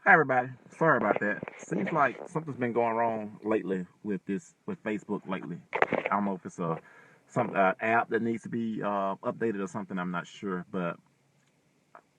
Hi everybody. Sorry about that. Seems like something's been going wrong lately with Facebook lately. I don't know if it's some app that needs to be updated or something. I'm not sure. But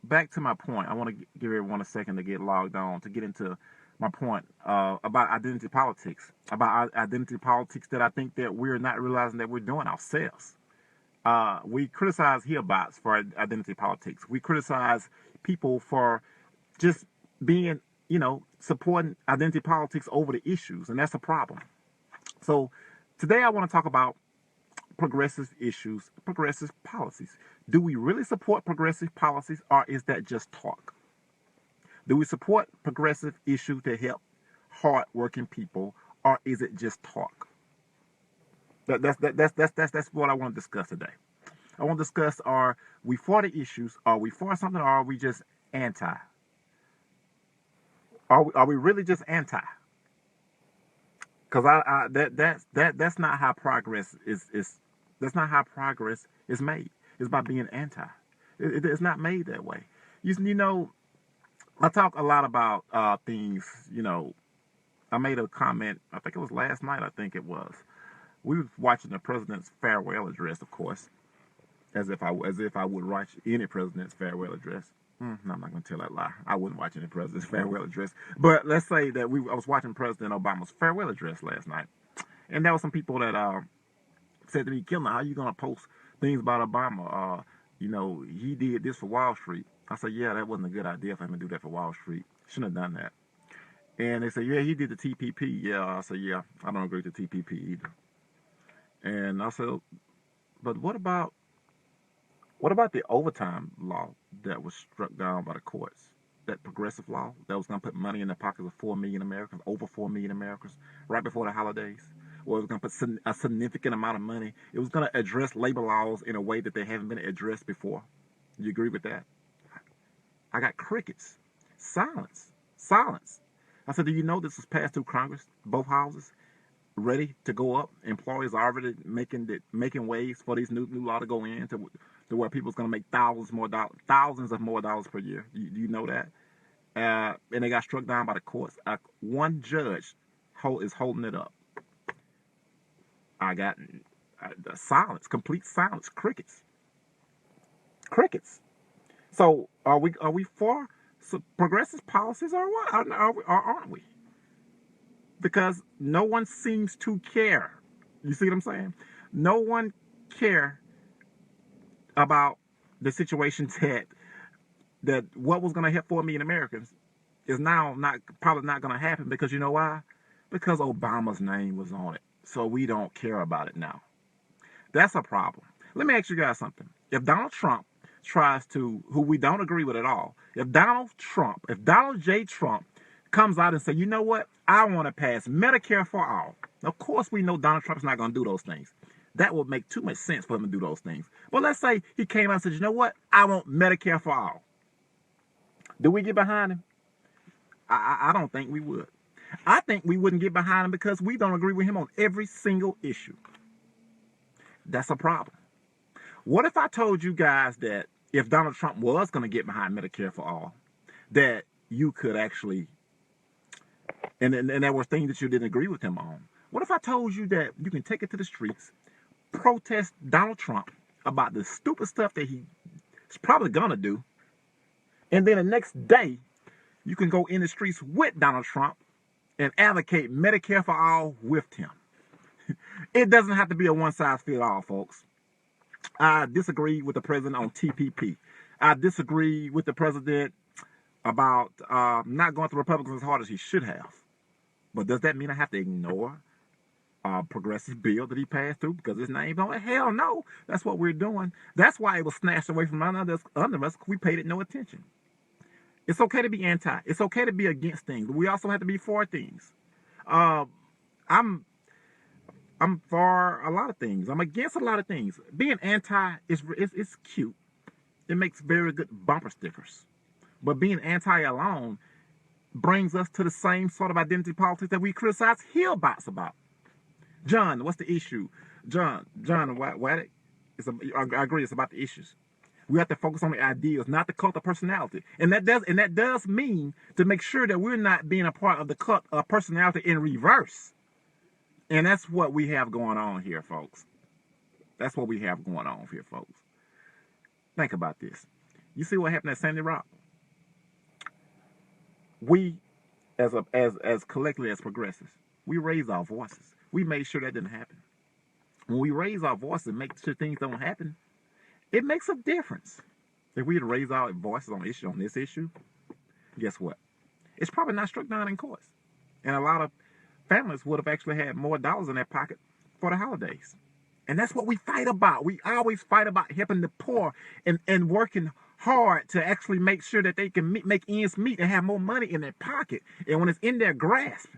back to my point. I want to give everyone a second to get logged on to get into my point about identity politics. About identity politics that I think that we're not realizing that we're doing ourselves. We criticize herebots for identity politics. We criticize people for just being, supporting identity politics over the issues, and that's a problem. So today I want to talk about progressive issues, progressive policies. Do we really support progressive policies, or is that just talk? Do we support progressive issues to help hardworking people, or is it just talk? That's what I want to discuss today. I want to discuss: are we for the issues? Are we for something? Or are we just anti? Are we really just anti? Because that's not how progress is. That's not how progress is made. It's by being anti. It's not made that way. You know, I talk a lot about things. I made a comment. I think it was last night. I think it was. We were watching the president's farewell address, of course, as if I would watch any president's farewell address. No, I'm not going to tell that lie. I wouldn't watch any president's farewell address. But let's say that I was watching President Obama's farewell address last night, and there were some people that said to me, "Kilmer, how you going to post things about Obama? He did this for Wall Street." I said, "Yeah, that wasn't a good idea for him to do that for Wall Street. Shouldn't have done that." And they said, "Yeah, he did the TPP." Yeah, I said, "Yeah, I don't agree with the TPP either." And I said, "But what about the overtime law that was struck down by the courts? That progressive law that was going to put money in the pockets of 4 million Americans, over 4 million Americans, right before the holidays? Well, it was going to put a significant amount of money. It was going to address labor laws in a way that they haven't been addressed before. You agree with that?" I got crickets. Silence. Silence. I said, "Do you know this was passed through Congress, both houses, ready to go up? Employers are already making waves for these new law to go in to where people's going to make thousands of more dollars per year. Do you know that?" And they got struck down by the courts. One judge is holding it up. I got silence, complete silence, crickets, crickets. So are we for progressive policies or what? Or aren't we? Because no one seems to care. You see what I'm saying? No one care about the situation that what was going to help 4 million Americans is now probably not going to happen, because you know why? Because Obama's name was on it. So we don't care about it now. That's a problem. Let me ask you guys something. If Donald Trump tries to, who we don't agree with at all, if Donald J. Trump comes out and say, "You know what? I want to pass Medicare for all." Of course, we know Donald Trump's not going to do those things. That would make too much sense for him to do those things. But let's say he came out and said, "You know what? I want Medicare for all." Do we get behind him? I don't think we would. I think we wouldn't get behind him because we don't agree with him on every single issue. That's a problem. What if I told you guys that if Donald Trump was going to get behind Medicare for all, that you could actually, and there were things that you didn't agree with him on. What if I told you that you can take it to the streets, protest Donald Trump about the stupid stuff that he's probably going to do, and then the next day you can go in the streets with Donald Trump and advocate Medicare for all with him? It doesn't have to be a one-size-fits-all, folks. I disagree with the president on TPP. I disagree with the president about not going to Republicans as hard as he should have. But does that mean I have to ignore a progressive bill that he passed through because his name's on it? Hell no. That's what we're doing. That's why it was snatched away from under us because we paid it no attention. It's okay to be anti. It's okay to be against things, but we also have to be for things. I'm for a lot of things. I'm against a lot of things. Being anti is cute. It makes very good bumper stickers. But being anti alone brings us to the same sort of identity politics that we criticize hillbots about. John, what's the issue? John, I agree, it's about the issues. We have to focus on the ideals, not the cult of personality. And that does mean to make sure that we're not being a part of the cult of personality in reverse. And that's what we have going on here, folks. That's what we have going on here, folks. Think about this. You see what happened at Sandy Rock? We, as collectively as progressives, we raised our voices. We made sure that didn't happen. When we raise our voices and make sure things don't happen, it makes a difference. If we had raised our voices on this issue, guess what? It's probably not struck down in courts. And a lot of families would have actually had more dollars in their pocket for the holidays. And that's what we fight about. We always fight about helping the poor and working hard to actually make sure that they can make ends meet and have more money in their pocket. And when it's in their grasp,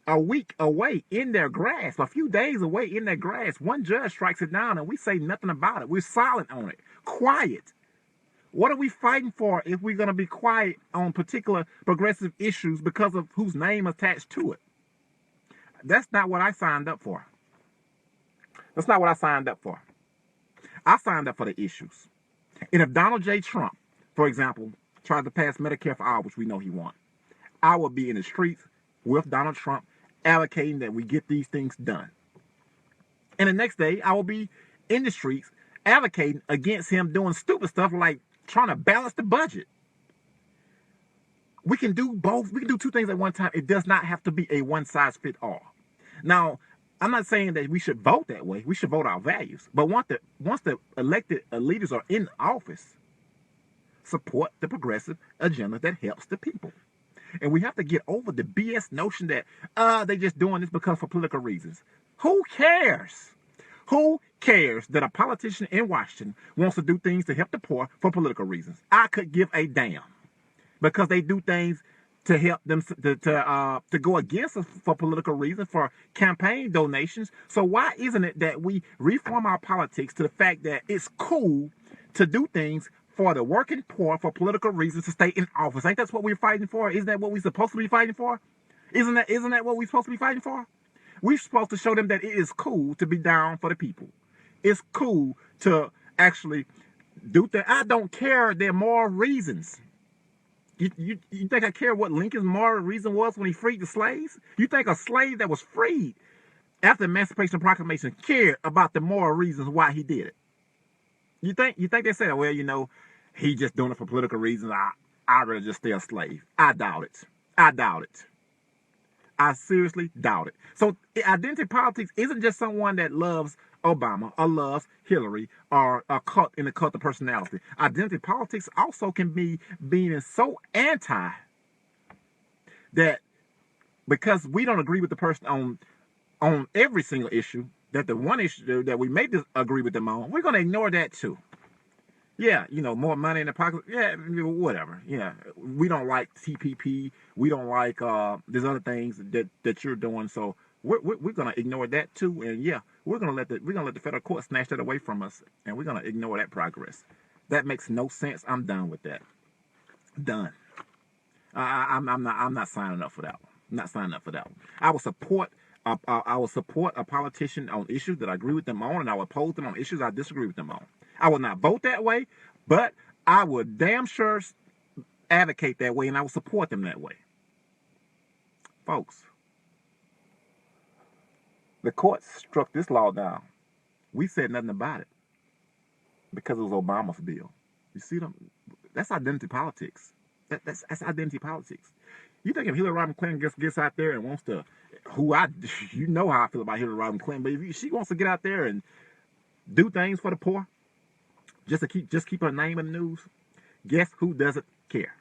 a week away in their grasp, a few days away in their grasp, one judge strikes it down and we say nothing about it. We're silent on it. Quiet. What are we fighting for if we're going to be quiet on particular progressive issues because of whose name attached to it? That's not what I signed up for. That's not what I signed up for. I signed up for the issues. And if Donald J. Trump, for example, tried to pass Medicare for all, which we know he won, I would be in the streets with Donald Trump advocating that we get these things done. And the next day, I will be in the streets advocating against him doing stupid stuff like trying to balance the budget. We can do both. We can do two things at one time. It does not have to be a one-size-fits-all. Now, I'm not saying that we should vote that way. We should vote our values. But once the elected leaders are in office, support the progressive agenda that helps the people. And we have to get over the BS notion that they just doing this because for political reasons. Who cares? Who cares that a politician in Washington wants to do things to help the poor for political reasons? I could give a damn, because they do things to help them to go against us for political reasons, for campaign donations. So why isn't it that we reform our politics to the fact that it's cool to do things for the working poor for political reasons to stay in office? Ain't that what we're fighting for? Isn't that what we're supposed to be fighting for? Isn't that what we're supposed to be fighting for? We're supposed to show them that it is cool to be down for the people. It's cool to actually do things. I don't care their moral reasons. You think I care what Lincoln's moral reason was when he freed the slaves? You think a slave that was freed after the Emancipation Proclamation cared about the moral reasons why he did it? You think they said, well, he just doing it for political reasons. I'd rather just stay a slave. I doubt it. I seriously doubt it. So identity politics isn't just someone that loves Obama or loves Hillary or caught in the cult of personality. Identity politics also can be being so anti that because we don't agree with the person on every single issue, that the one issue that we may disagree with them on, we're going to ignore that too. Yeah, more money in the pocket. Yeah, whatever. Yeah, we don't like TPP. We don't like there's other things that you're doing. So we're gonna ignore that too. And yeah, we're gonna let the federal court snatch that away from us, and we're gonna ignore that progress. That makes no sense. I'm done with that. Done. I'm not signing up for that one. I'm not signing up for that one. I will support a politician on issues that I agree with them on, and I will oppose them on issues I disagree with them on. I will not vote that way, but I would damn sure advocate that way, and I will support them that way. Folks, the courts struck this law down. We said nothing about it because it was Obama's bill. You see them? That's identity politics. That's identity politics. You think if Hillary Rodham Clinton gets out there and wants to, how I feel about Hillary Rodham Clinton, but if she wants to get out there and do things for the poor, just to keep her name in the news, guess who doesn't care?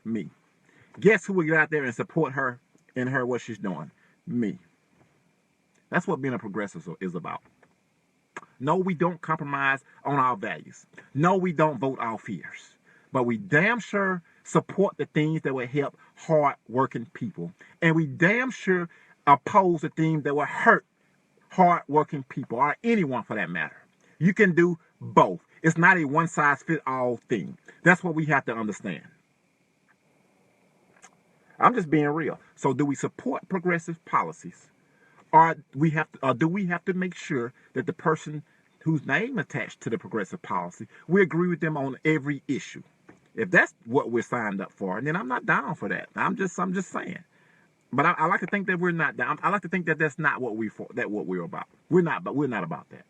Me. Guess who will get out there and support her in what she's doing? Me. That's what being a progressive is about. No, we don't compromise on our values. No, we don't vote our fears. But we damn sure support the things that will help hard-working people. And we damn sure oppose the things that will hurt hard-working people, or anyone for that matter. You can do both. It's not a one-size-fits-all thing. That's what we have to understand. I'm just being real. So do we support progressive policies? Or do we have to make sure that the person whose name attached to the progressive policy, we agree with them on every issue. If that's what we're signed up for, then I'm not down for that. I'm just saying. But I like to think that we're not down. I like to think that that's not what what we're about. We're not, but we're not about that.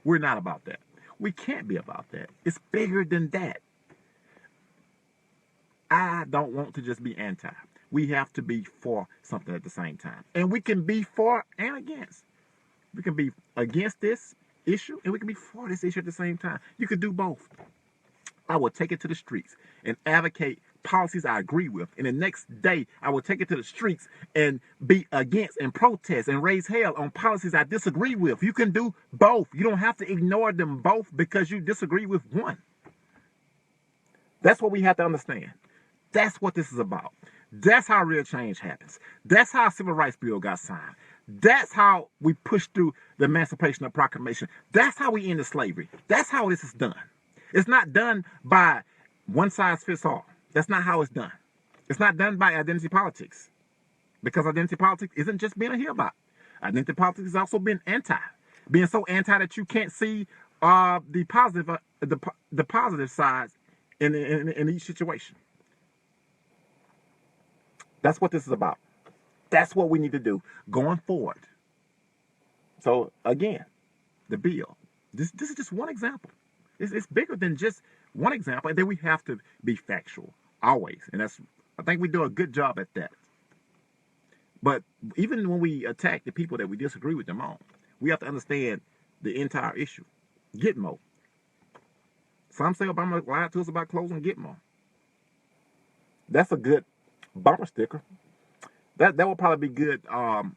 We're not about that. We can't be about that. It's bigger than that. I don't want to just be anti. We have to be for something at the same time. And we can be for and against. We can be against this issue and we can be for this issue at the same time. You could do both. I will take it to the streets and advocate policies I agree with. And the next day, I will take it to the streets and be against and protest and raise hell on policies I disagree with. You can do both. You don't have to ignore them both because you disagree with one. That's what we have to understand. That's what this is about. That's how real change happens. That's how Civil Rights Bill got signed. That's how we push through the Emancipation Proclamation. That's how we ended slavery. That's how this is done. It's not done by one size fits all. That's not how it's done. It's not done by identity politics. Because identity politics isn't just being a hillbot. Identity politics is also being anti. Being so anti that you can't see the positive sides in each situation. That's what this is about. That's what we need to do going forward. So again, the bill. This is just one example. It's bigger than just one example, and then we have to be factual always, and I think we do a good job at that. But even when we attack the people that we disagree with them on, we have to understand the entire issue. Gitmo. Some say Obama lied to us about closing Gitmo. That's a good bumper sticker. That will probably be good, to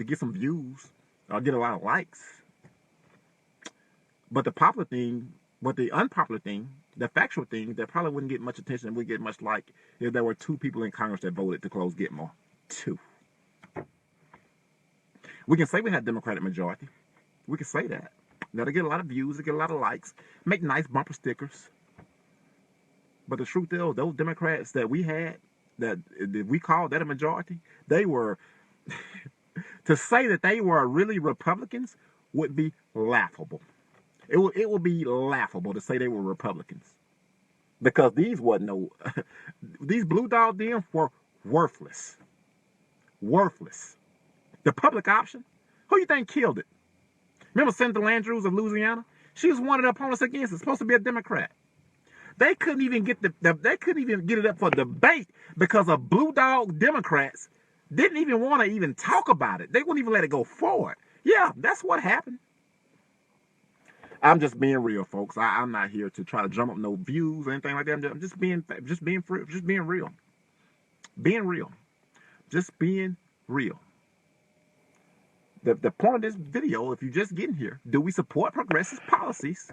get some views or get a lot of likes. But the unpopular thing, the factual thing that probably wouldn't get much attention and wouldn't get much like if there were 2 people in Congress that voted to close Gitmo. 2. We can say we had Democratic majority. We can say that. That'll get a lot of views, it'll get a lot of likes, make nice bumper stickers. But the truth is, those Democrats that we had, that we called that a majority, they were, to say that they were really Republicans would be laughable. It would be laughable to say they were Republicans. Because these Blue Dog deals were worthless. Worthless. The public option, who you think killed it? Remember Senator Andrews of Louisiana? She was one of the opponents against it, supposed to be a Democrat. They couldn't even get it up for debate because of Blue Dog Democrats didn't even want to even talk about it. They wouldn't even let it go forward. Yeah, that's what happened. I'm just being real, folks. I'm not here to try to drum up no views or anything like that. I'm just being real. Being real. Just being real. The point of this video, if you're just getting here, do we support progressive policies?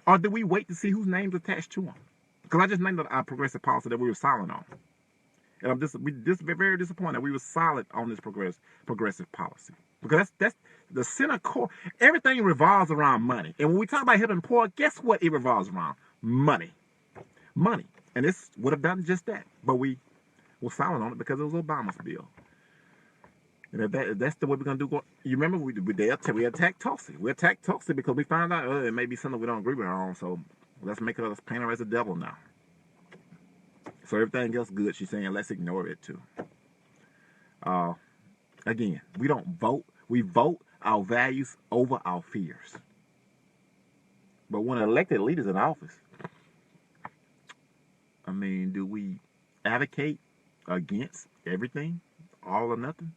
Or do we wait to see whose name's attached to them? Because I just named our progressive policy that we were silent on. And I'm just very disappointed that we were silent on this progressive policy. Because that's the center core. Everything revolves around money. And when we talk about helping poor, guess what it revolves around? Money. Money. And this would have done just that. But we were silent on it because it was Obama's bill. And if that's the way we're going to do, you remember we attacked Tulsi. We attacked Tulsi because we found out it may be something we don't agree with her on. So let's paint her as a devil now. So everything else good, she's saying, let's ignore it too. Again, we don't vote. We vote our values over our fears. But when elected leaders in office, I mean, do we advocate against everything, all or nothing?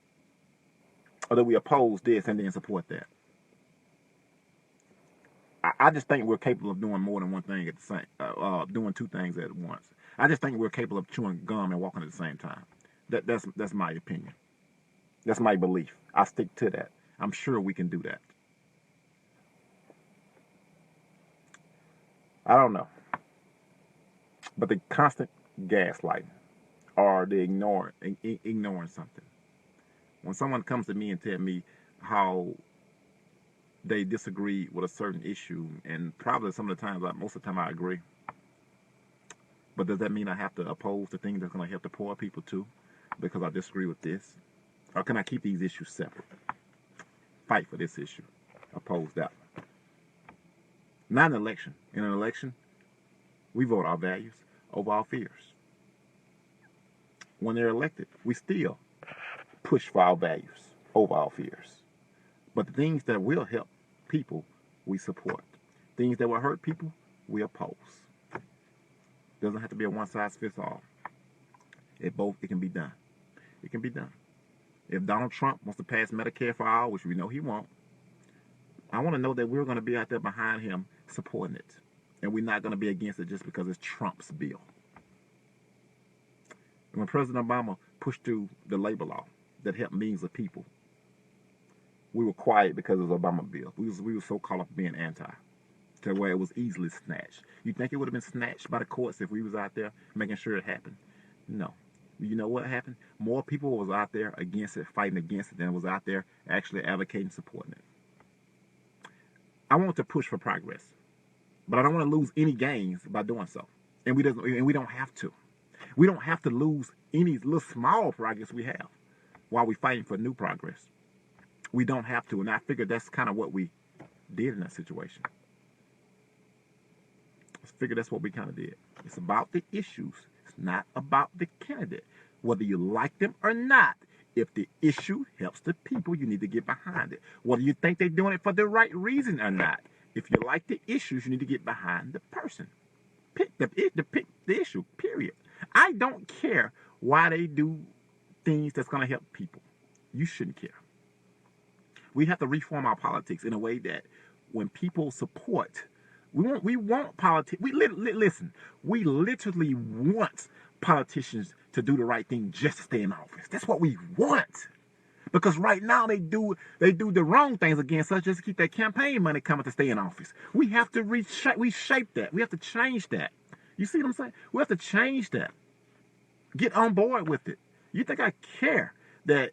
Or do we oppose this and then support that? I just think we're capable of doing more than one thing at the same, doing 2 things at once. I just think we're capable of chewing gum and walking at the same time. That's my opinion. That's my belief. I stick to that. I'm sure we can do that. I don't know. But the constant gaslighting or the ignoring something. When someone comes to me and tell me how they disagree with a certain issue, and probably some of the times, most of the time I agree. But does that mean I have to oppose the thing that's going to help the poor people too? Because I disagree with this? Or can I keep these issues separate? fight for this issue. Oppose that one. Not an election. In an election, we vote our values over our fears. When they're elected, we still push for our values over our fears. But the things that will help people, we support. Things that will hurt people, we oppose. Doesn't have to be a one-size-fits-all. It can be done. It can be done. If Donald Trump wants to pass Medicare for all, which we know he won't, I want to know that we're going to be out there behind him supporting it. And we're not going to be against it just because it's Trump's bill. When President Obama pushed through the labor law that helped millions of people, we were quiet because it was Obama bill. We were so caught up being anti, to where it was easily snatched. You think it would have been snatched by the courts if we was out there making sure it happened? No. You know what happened? More people was out there against it, fighting against it, than was out there actually advocating, supporting it. I want to push for progress, but I don't want to lose any gains by doing so. And we don't have to. We don't have to lose any little small progress we have while we're fighting for new progress. We don't have to, and I figured that's kind of what we did in that situation. I figured that's what we kind of did. It's about the issues. It's not about the candidate. Whether you like them or not, if the issue helps the people, you need to get behind it. Whether you think they're doing it for the right reason or not, if you like the issues, you need to get behind the person. Pick the issue, period. I don't care why they do things that's going to help people. You shouldn't care. We have to reform our politics in a way that when people support, we want politics. Listen, we literally want politicians to do the right thing just to stay in office. That's what we want. Because right now they do the wrong things against us just to keep that campaign money coming to stay in office. We have to reshape that. We have to change that. You see what I'm saying? We have to change that. Get on board with it. You think I care that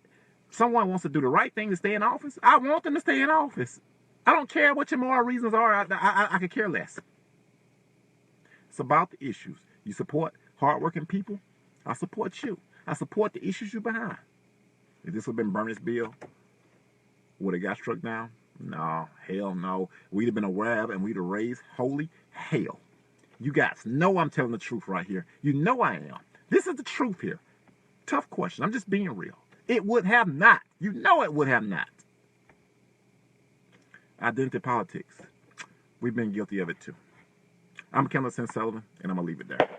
someone wants to do the right thing to stay in office? I want them to stay in office. I don't care what your moral reasons are. I could care less. It's about the issues. You support hardworking people, I support you. I support the issues you're behind. If this would have been Bernie's bill, would it got struck down? No, hell no. We'd have been aware of it and we'd have raised holy hell. You guys know I'm telling the truth right here. You know I am. This is the truth here. Tough question. I'm just being real. It would have not. You know it would have not. Identity politics. We've been guilty of it too. I'm Kendall Sen Sullivan, and I'm going to leave it there.